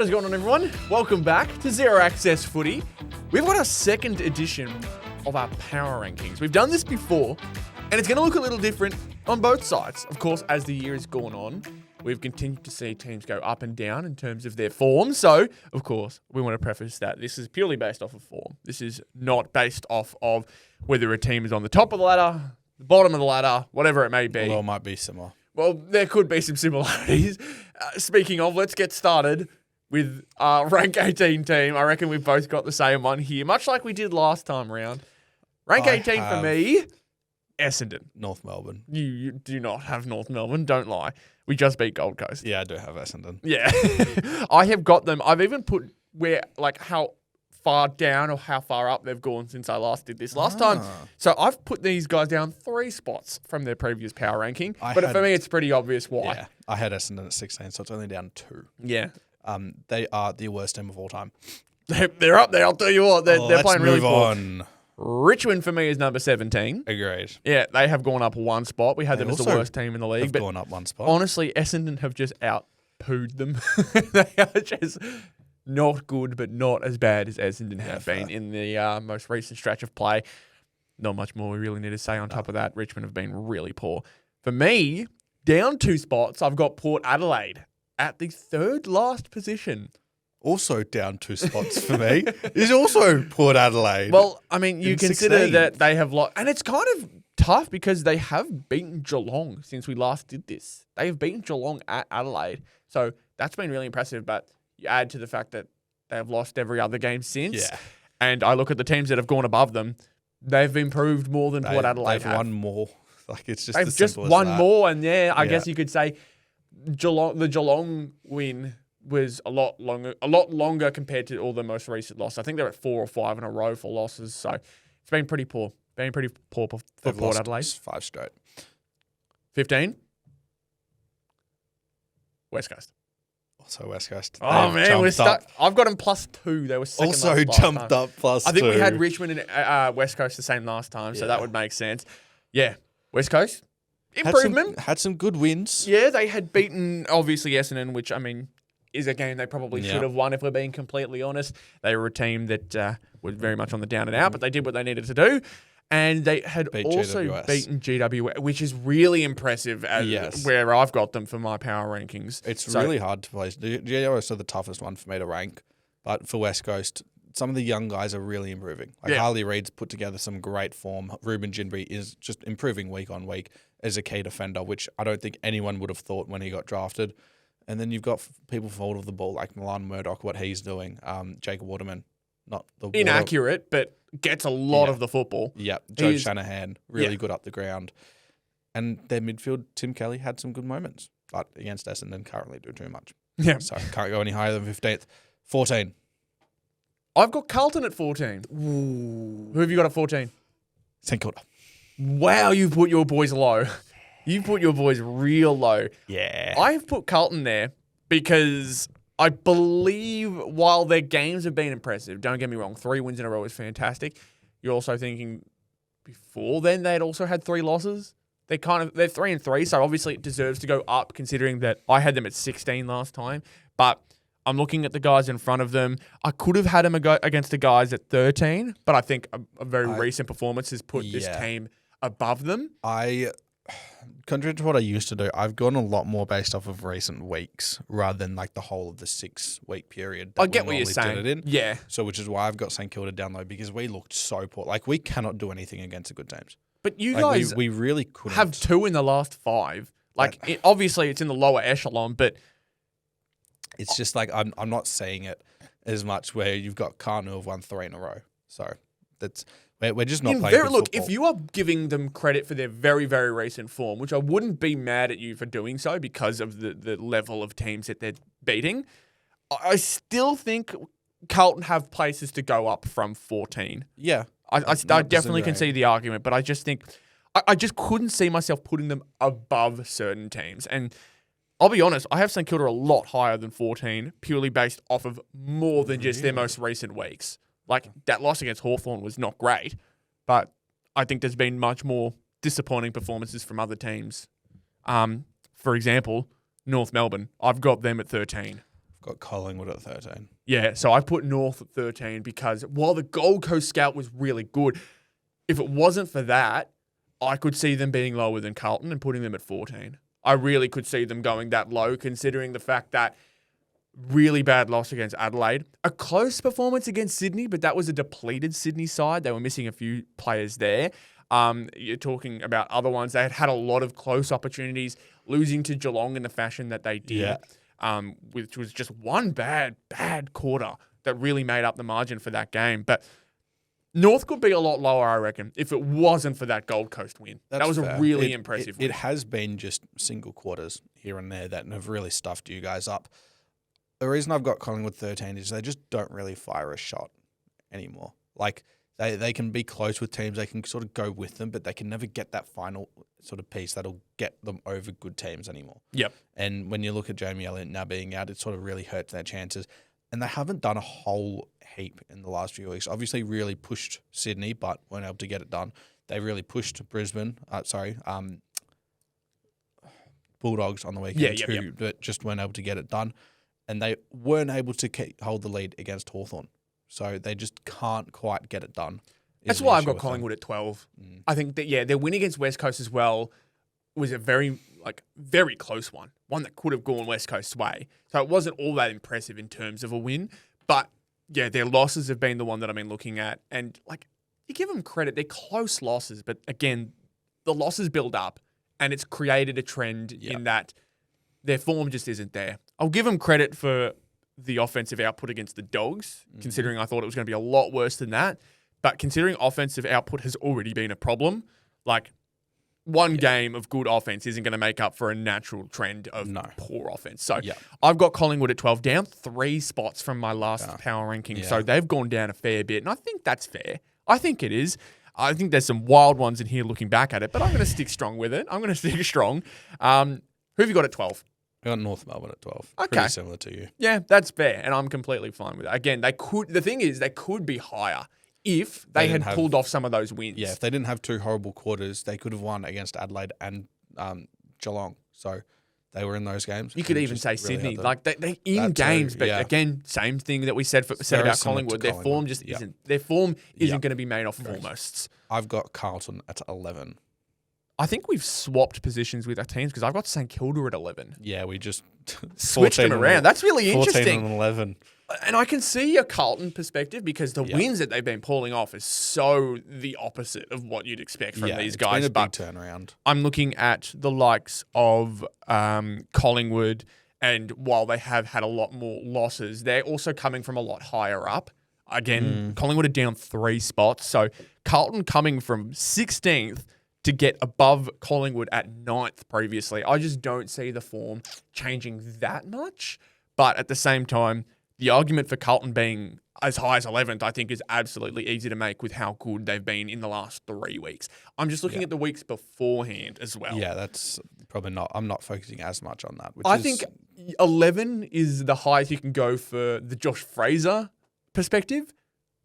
What's going on, everyone? Welcome back to Zero Access Footy. We've got our second edition of our power rankings. We've done this before, and it's going to look a little different on both sides. Of course, as the year has gone on, we've continued to see teams go up and down in terms of their form. So, of course, we want to preface that this is purely based off of form. This is not based off of whether a team is on the top of the ladder, the bottom of the ladder, whatever it may be. Although it might be similar. Well, there could be some similarities. Speaking of, let's get started with our Rank 18 team. I reckon we've both got the same one here, much like we did last time round. Rank 18 for me, Essendon. North Melbourne. You do not have North Melbourne, don't lie. We just beat Gold Coast. Yeah, I do have Essendon. Yeah. I have got them. I've even put how far down or how far up they've gone since I last did this last time. So I've put these guys down 3 spots from their previous power ranking. For me, it's pretty obvious why. Yeah, I had Essendon at 16, so it's only down 2. Yeah. They are the worst team of all time. They're up there, I'll tell you what. They're playing really poor. On. Richmond for me is number 17. Agreed. Yeah, they have gone up 1 spot. We had them as the worst team in the league. They've gone up 1 spot. Honestly, Essendon have just out-pooed them. They are just not good, but not as bad as Essendon have been in the most recent stretch of play. Not much more we really need to say on top of that. Richmond have been really poor. For me, down 2 spots, I've got Port Adelaide at the 3rd last position. Also down 2 spots for me is also Port Adelaide. Well, I mean, you consider 16. that they have lost, and it's kind of tough because they have beaten Geelong since we last did this. They have beaten Geelong at Adelaide. So that's been really impressive, but you add to the fact that they have lost every other game since. Yeah. And I look at the teams that have gone above them, they've improved more than Port Adelaide They've won more. Like, it's just They've just won more, and I guess you could say the Geelong win was a lot longer compared to all the most recent losses. I think they're at 4 or 5 in a row for losses. So it's been pretty poor. For Port Adelaide. 5 straight. 15. West Coast. Also West Coast. Oh, man, we're stuck. I've got them +2. They were second also last jumped time. up +2. I think we had Richmond and West Coast the same last time, so that would make sense. Yeah, West Coast. Improvement. Had some good wins. Yeah, they had beaten, obviously, Essendon, which, I mean, is a game they probably should have won, if we're being completely honest. They were a team that was very much on the down and out, but they did what they needed to do. And they had also beaten GWS, which is really impressive where I've got them for my power rankings. It's really hard to place. GWS are the toughest one for me to rank. But for West Coast, some of the young guys are really improving. Harley Reid's put together some great form. Ruben Ginbey is just improving week on week as a key defender, which I don't think anyone would have thought when he got drafted. And then you've got people forward of the ball like Milan Murdoch, what he's doing. Jacob Waterman, not the inaccurate, but gets a lot of the football. Yeah, Joe Shanahan, really good up the ground. And their midfield, Tim Kelly, had some good moments. But against Essendon, can't really do too much. Yeah. So can't go any higher than 15th. 14. I've got Carlton at 14. Ooh. Who have you got at 14? St Kilda. Wow, you've put your boys low. You put your boys real low. Yeah. I've put Carlton there because I believe while their games have been impressive, don't get me wrong, 3 wins in a row is fantastic. You're also thinking before then they'd also had 3 losses. They're 3-3, so obviously it deserves to go up considering that I had them at 16 last time. But I'm looking at the guys in front of them. I could have had them against the guys at 13, but I think a very recent performance has put this team above them. Contrary to what I used to do, I've gone a lot more based off of recent weeks rather than like the whole of the 6-week period. I get what you're saying. Yeah. So which is why I've got St Kilda down low because we looked so poor. Like we cannot do anything against the good teams. But you guys we really couldn't. Have 2 in the last 5. Obviously it's in the lower echelon, but it's just like I'm not seeing it as much where you've got Carlton who have won 3 in a row. So that's we're just not playing good football. If you are giving them credit for their very, very recent form, which I wouldn't be mad at you for doing so because of the level of teams that they're beating, I still think Carlton have places to go up from 14. Yeah. I definitely can see the argument, but I just think I just couldn't see myself putting them above certain teams. And I'll be honest, I have St Kilda a lot higher than 14, purely based off of more than just their most recent weeks. Like, that loss against Hawthorn was not great, but I think there's been much more disappointing performances from other teams. For example, North Melbourne. I've got them at 13. Got Collingwood at 13. Yeah, so I put North at 13 because while the Gold Coast scout was really good, if it wasn't for that, I could see them being lower than Carlton and putting them at 14. I really could see them going that low, considering the fact that really bad loss against Adelaide. A close performance against Sydney, but that was a depleted Sydney side. They were missing a few players there. You're talking about other ones. They had a lot of close opportunities, losing to Geelong in the fashion that they did, which was just one bad quarter that really made up the margin for that game. But North could be a lot lower, I reckon, if it wasn't for that Gold Coast win. That was fair. A really impressive win. It has been just single quarters here and there that have really stuffed you guys up. The reason I've got Collingwood 13 is they just don't really fire a shot anymore. Like, they can be close with teams, they can sort of go with them, but they can never get that final sort of piece that'll get them over good teams anymore. Yep. And when you look at Jamie Elliott now being out, it sort of really hurts their chances. And they haven't done a whole heap in the last few weeks. Obviously, really pushed Sydney, but weren't able to get it done. They really pushed Brisbane. Bulldogs on the weekend too, but just weren't able to get it done. And they weren't able to hold the lead against Hawthorn. So they just can't quite get it done. That's why I've got Collingwood at 12. I think that, their win against West Coast as well was a very close one that could have gone West Coast's way. So it wasn't all that impressive in terms of a win. But, their losses have been the one that I've been looking at. And, you give them credit. They're close losses. But, again, the losses build up. And it's created a trend in that their form just isn't there. I'll give them credit for the offensive output against the Dogs, considering I thought it was going to be a lot worse than that. But considering offensive output has already been a problem, one game of good offense isn't going to make up for a natural trend of poor offense. So I've got Collingwood at 12, down 3 spots from my last power ranking. Yeah. So they've gone down a fair bit, and I think that's fair. I think it is. I think there's some wild ones in here looking back at it, but I'm going to stick strong with it. I'm going to stick strong. Who have you got at 12? I got North Melbourne at 12. Okay. Pretty similar to you. Yeah, that's fair, and I'm completely fine with it. Again, they could be higher if they had pulled off some of those wins. Yeah, if they didn't have 2 horrible quarters, they could have won against Adelaide and Geelong. So they were in those games. You could even say Sydney. They in games, but again, same thing that we said about Collingwood. Their form just isn't. Their form isn't going to be made off almost. I've got Carlton at 11. I think we've swapped positions with our teams because I've got St Kilda at 11. Yeah, we just switched them around. That's really interesting. 14 and 11. And I can see a Carlton perspective because the wins that they've been pulling off is so the opposite of what you'd expect from these guys. It's been a big turnaround. I'm looking at the likes of Collingwood, and while they have had a lot more losses, they're also coming from a lot higher up. Again, Collingwood are down 3 spots. So Carlton coming from 16th to get above Collingwood at 9th previously. I just don't see the form changing that much. But at the same time, the argument for Carlton being as high as 11th, I think, is absolutely easy to make with how good they've been in the last 3 weeks. I'm just looking at the weeks beforehand as well. Yeah, that's probably not. I'm not focusing as much on that. I think 11 is the highest you can go for the Josh Fraser perspective,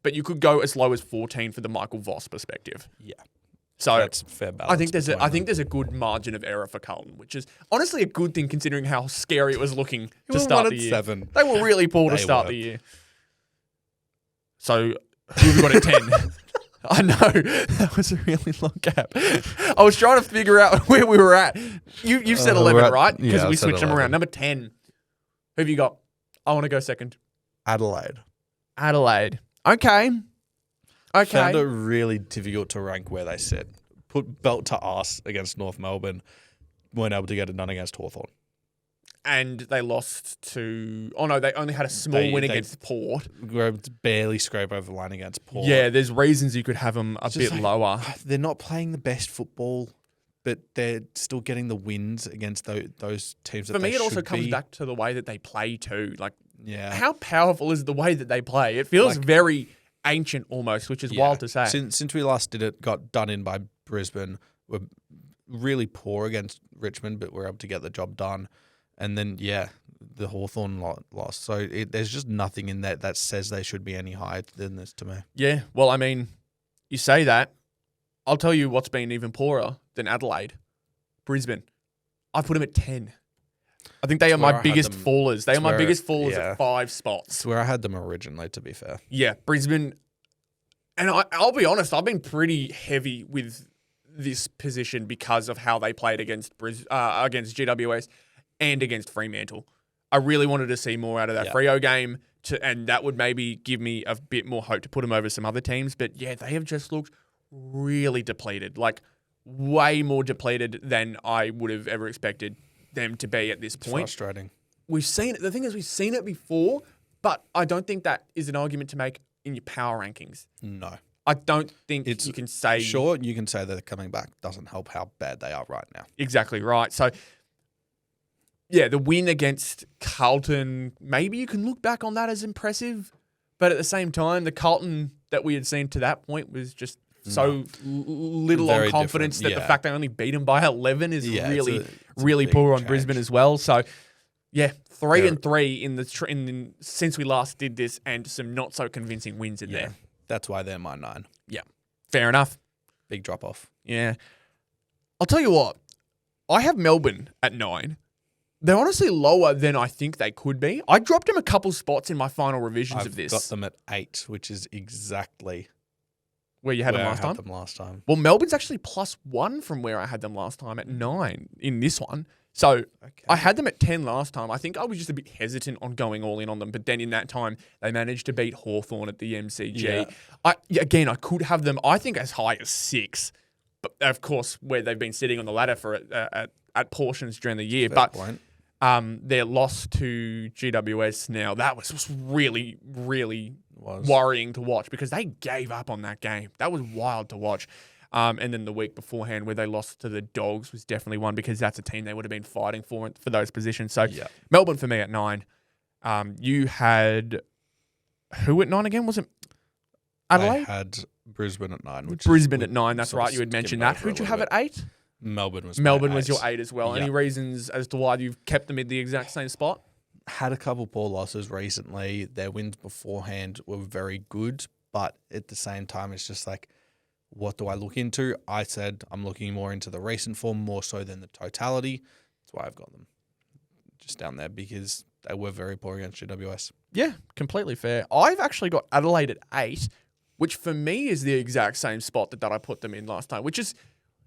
but you could go as low as 14 for the Michael Voss perspective. Yeah. So that's fair balance. I think there's a good margin of error for Carlton, which is honestly a good thing considering how scary it was looking to start the year. 7. They were really poor to start the year. So who have we got at 10? I know. That was a really long gap. I was trying to figure out where we were at. You said 11, right? Because we switched them around. Number 10. Who have you got? I want to go second. Adelaide. Okay. Found it really difficult to rank where they sit. Put belt to ass against North Melbourne. Weren't able to get it done against Hawthorn. And they lost to... Oh, no, they only had a small win against Port. Were able to barely scrape over the line against Port. Yeah, there's reasons you could have them a bit lower. They're not playing the best football, but they're still getting the wins against those teams that they should be. For me, it also comes back to the way that they play too. How powerful is the way that they play? It feels very ancient almost, which is wild to say. Since we last did it, got done in by Brisbane. We're really poor against Richmond, but we're able to get the job done. And then, the Hawthorn loss. So there's just nothing in that says they should be any higher than this to me. Yeah, well, I mean, you say that. I'll tell you what's been even poorer than Adelaide. Brisbane. I put them at 10. I think they are where I my had biggest them- fallers. They are my where- biggest fallers yeah. at 5 spots. It's where I had them originally, to be fair. Yeah, Brisbane. And I'll be honest, I've been pretty heavy with this position because of how they played against against GWS and against Fremantle. I really wanted to see more out of that Freo game, and that would maybe give me a bit more hope to put them over some other teams. But yeah, they have just looked really depleted, like way more depleted than I would have ever expected them to be at this point. Frustrating. We've seen it. The thing is, we've seen it before, but I don't think that is an argument to make in your power rankings. No. I don't think you can say... Sure, you can say that they're coming back. Doesn't help how bad they are right now. Exactly right. So, yeah, the win against Carlton, maybe you can look back on that as impressive, but at the same time, the Carlton that we had seen to that point was just so little Very on confidence different, that the fact they only beat them by 11 is really big poor on change. Brisbane as well. So, yeah, 3-3 in the since we last did this, and some not so convincing wins in there. That's why they're my 9. Yeah, fair enough. Big drop off. Yeah, I'll tell you what. I have Melbourne at 9. They're honestly lower than I think they could be. I dropped them a couple spots in my final revisions of this. I've got them at 8, which is exactly where you had where them last I had time. them last time. Well, Melbourne's actually +1 from where I had them last time at 9 in this one. So I had them at 10 last time. I think I was just a bit hesitant on going all in on them. But then in that time, they managed to beat Hawthorn at the MCG. Yeah. I could have them, I think, as high as 6. But of course, where they've been sitting on the ladder for at portions during the year. Fair point. Their loss to GWS now, that was really, really worrying to watch because they gave up on that game. That was wild to watch. And then the week beforehand where they lost to the Dogs was definitely one because that's a team they would have been fighting for those positions. So Melbourne for me at 9. You had who at 9 again? Was it Adelaide? I had Brisbane at 9. Brisbane at 9, that's right. You had mentioned that. Who'd you have at 8? Melbourne was your 8 as well. Any reasons as to why you've kept them in the exact same spot? Had a couple poor losses recently. Their wins beforehand were very good, but at the same time, it's just like, what do I look into? I said I'm looking more into the recent form more so than the totality. That's why I've got them just down there because they were very poor against GWS. Yeah, completely fair. I've actually got Adelaide at 8, which for me is the exact same spot that I put them in last time, which is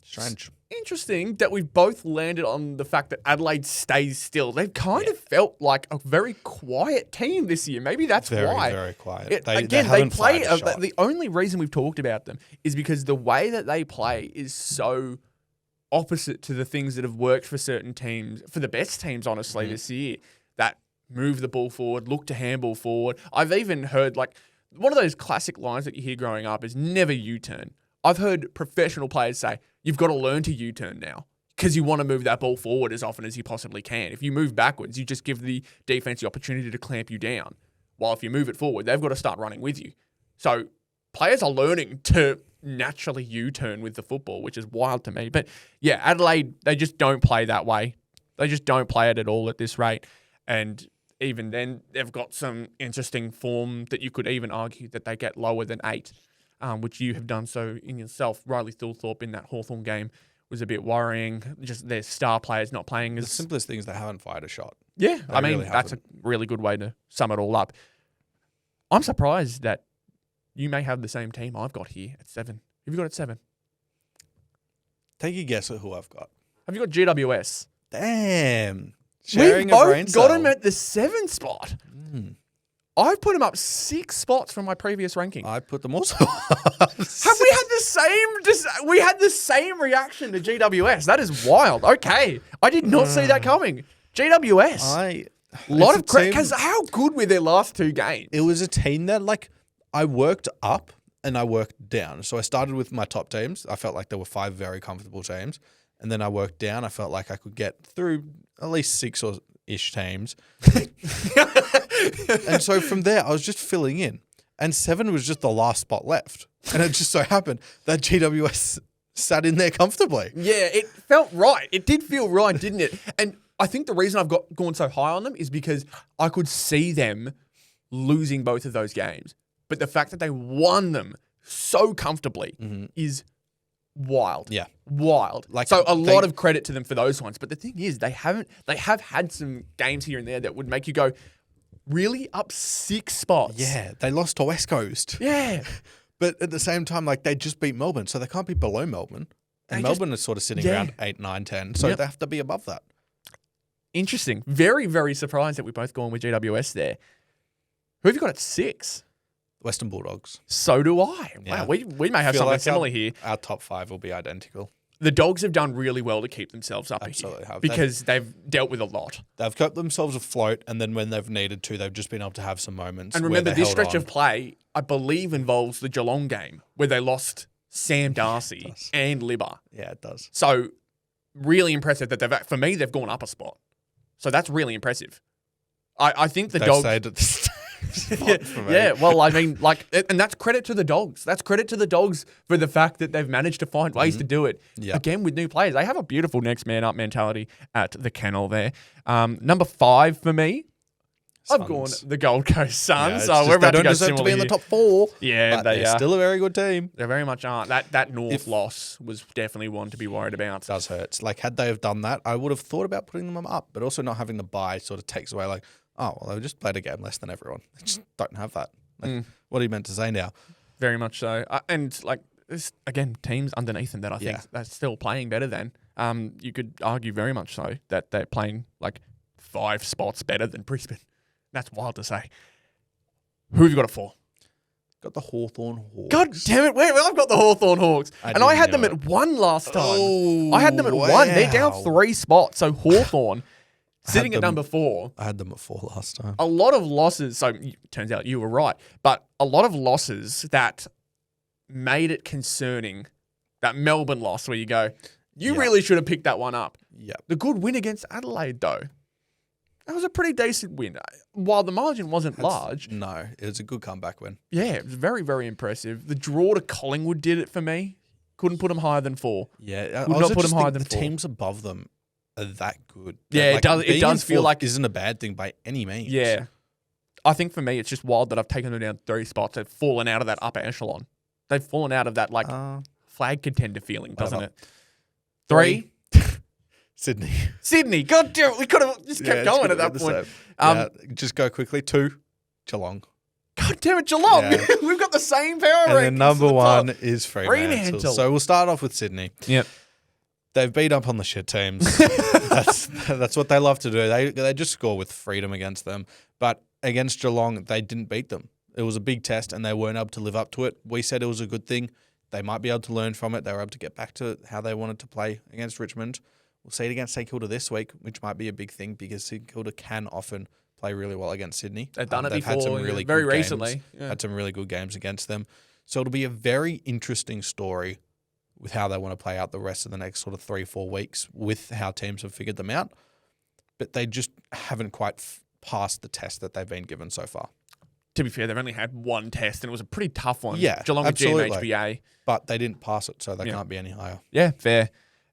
strange. Interesting that we've both landed on the fact that Adelaide stays still. They've kind of felt like a very quiet team this year. Maybe that's why. Very quiet. They play. The only reason we've talked about them is because the way that they play is so opposite to the things that have worked for certain teams, for the best teams, honestly, this year. That move the ball forward, look to handball forward. I've even heard like one of those classic lines that you hear growing up is never U-turn. I've heard professional players say, you've got to learn to U-turn now because you want to move that ball forward as often as you possibly can. If you move backwards, you just give the defense the opportunity to clamp you down. While if you move it forward, they've got to start running with you. So players are learning to naturally U-turn with the football, which is wild to me. But yeah, Adelaide, they just don't play that way. They just don't play it at all at this rate. And even then, they've got some interesting form that you could even argue that they get lower than 8. Which you have done so in yourself. Riley Thilthorpe in that Hawthorn game was a bit worrying. Just their star players not playing as... The simplest thing is they haven't fired a shot. Yeah, I mean, that's a really good way to sum it all up. I'm surprised that you may have the same team I've got here at 7. Have you got at 7? Take a guess at who I've got. Have you got GWS? Damn. We've both got him at the 7 spot. I've put him up 6 spots from my previous ranking. I put them also up. Have we had the same? We had the same reaction to GWS. That is wild. Okay, I did not see that coming. GWS. A lot of credit because how good were their last 2 games? It was a team that I worked up and I worked down. So I started with my top teams. I felt like there were 5 very comfortable teams, and then I worked down. I felt like I could get through at least 6 or ish teams. And so from there, I was just filling in. And 7 was just the last spot left. And it just so happened that GWS sat in there comfortably. Yeah, it felt right. It did feel right, didn't it? And I think the reason I've gone so high on them is because I could see them losing both of those games. But the fact that they won them so comfortably is wild. Yeah. Wild. Like, So a lot of credit to them for those ones. But the thing is, they have had some games here and there that would make you go, really? Up 6 spots? Yeah, they lost to West Coast. Yeah. But at the same time, like, they just beat Melbourne, so they can't be below Melbourne. And Melbourne is sort of sitting around 8, 9, 10, so they have to be above that. Interesting. Very, very surprised that we're both going with GWS there. Who have you got at 6? Western Bulldogs. So do I. Yeah. Wow, we may have Feel something like similar here. Our top 5 will be identical. The Dogs have done really well to keep themselves up Absolutely here have. because they've dealt with a lot. They've kept themselves afloat, and then when they've needed to, they've just been able to have some moments. And remember, this stretch of play, I believe, involves the Geelong game where they lost Sam Darcy and Libba. Yeah, it does. So really impressive that for me, they've gone up a spot. So that's really impressive. I think the Dogs stayed at the yeah, well, I mean, like, and that's credit to the Dogs. That's credit to the Dogs for the fact that they've managed to find ways to do it. Yeah. Again, with new players. They have a beautiful next man up mentality at the kennel there. Number 5 for me, I've gone the Gold Coast Suns. Yeah, So we're about they to don't go deserve to be in the here. top 4. Yeah, but they they're are. still a very good team. They very much are. That North loss was definitely one to be worried about. It does hurt. Like, had they have done that, I would have thought about putting them up, but also not having the bye sort of takes away, like, oh, well, they just played a game less than everyone. They just don't have that. Like, what are you meant to say now? Very much so. And, like, there's, again, teams underneath them that I think are still playing better than. You could argue very much so that they're playing, like, 5 spots better than Brisbane. That's wild to say. Who have you got it for? Got the Hawthorn Hawks. God damn it. I've got the Hawthorn Hawks. I had them at 1 last time. Oh, I had them at 1. They're down 3 spots. So Hawthorn sitting at number 4. I had them at 4 last time. A lot of losses. So it turns out you were right. But a lot of losses that made it concerning. That Melbourne loss where you go, you really should have picked that one up. Yeah. The good win against Adelaide, though. That was a pretty decent win. While the margin wasn't large. No, it was a good comeback win. Yeah, it was very, very impressive. The draw to Collingwood did it for me. Couldn't put them higher than 4. Yeah. Would not put them higher than 4. The teams above them are that good. Yeah, like, it does feel like isn't a bad thing by any means. Yeah. I think for me, it's just wild that I've taken them down 3 spots. They've fallen out of that upper echelon. They've fallen out of that, like, flag contender feeling, doesn't it? 3? Sydney. God damn it. We could have just kept going at that point. Just go quickly. 2, Geelong. God damn it, Geelong. Yeah. We've got the same power rankings. And then number to the 1 top. is Fremantle. So we'll start off with Sydney. Yep. They've beat up on the shit teams. That's what they love to do. They just score with freedom against them. But against Geelong, they didn't beat them. It was a big test, and they weren't able to live up to it. We said it was a good thing. They might be able to learn from it. They were able to get back to how they wanted to play against Richmond. We'll see it against St Kilda this week, which might be a big thing because St Kilda can often play really well against Sydney. They've done it they've before, had some really very good recently. Games, Yeah. had some really good games against them. So it'll be a very interesting story with how they want to play out the rest of the next sort of 3-4 weeks with how teams have figured them out. But they just haven't quite passed the test that they've been given so far. To be fair, they've only had 1 test, and it was a pretty tough one. Yeah, Geelong absolutely. and GMHBA. But they didn't pass it, so they can't be any higher. Yeah, fair.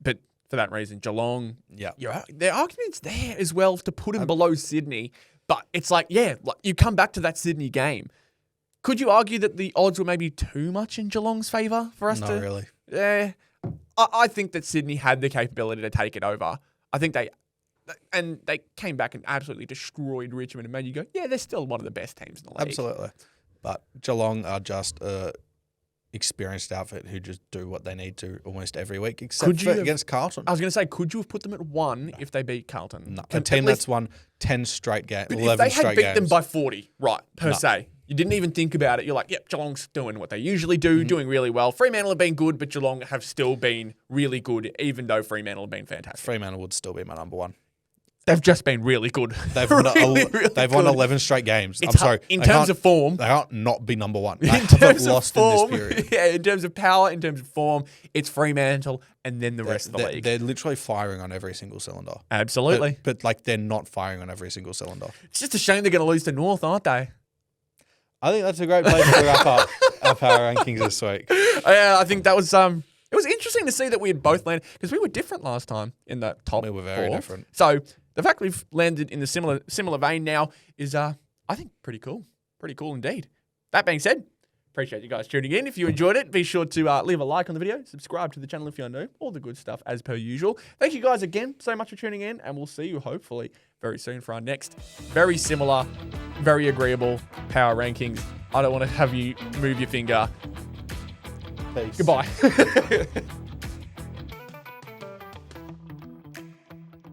But for that reason, Geelong, Yeah. their argument's there as well to put him below Sydney. But it's like, you come back to that Sydney game. Could you argue that the odds were maybe too much in Geelong's favour for us to? Not really. Yeah. I think that Sydney had the capability to take it over. I think they came back and absolutely destroyed Richmond and made you go, yeah, they're still one of the best teams in the league. Absolutely. But Geelong are just experienced outfit who just do what they need to almost every week, except for against Carlton. I was going to say, could you have put them at 1 if they beat Carlton? No, a team that's won 10 straight games, 11 if they straight had beat games. them by 40, right, per se, you didn't even think about it. You're like, yep, Geelong's doing what they usually do, doing really well. Fremantle have been good, but Geelong have still been really good, even though Fremantle have been fantastic. Fremantle would still be my number 1. They've just been really good. They've really won 11 straight games. It's I'm sorry. In terms of form. They can't not be number 1. They In haven't terms lost of form, in this period. yeah, in terms of power, in terms of form, it's Fremantle and then the rest of the league. They're literally firing on every single cylinder. Absolutely. But like they're not firing on every single cylinder. It's just a shame they're going to lose to North, aren't they? I think that's a great place to wrap up our power rankings this week. Yeah, I think that was it was interesting to see that we had both landed because we were different last time in that top. We were very 4. different. So the fact we've landed in the similar vein now is I think pretty cool. Pretty cool indeed. That being said, Appreciate you guys tuning in. If you enjoyed it, be sure to leave a like on the video, subscribe to the channel if you're new, all the good stuff as per usual. Thank you guys again so much for tuning in, and we'll see you hopefully very soon for our next very similar, very agreeable power rankings. I don't want to have you move your finger. Peace. Goodbye.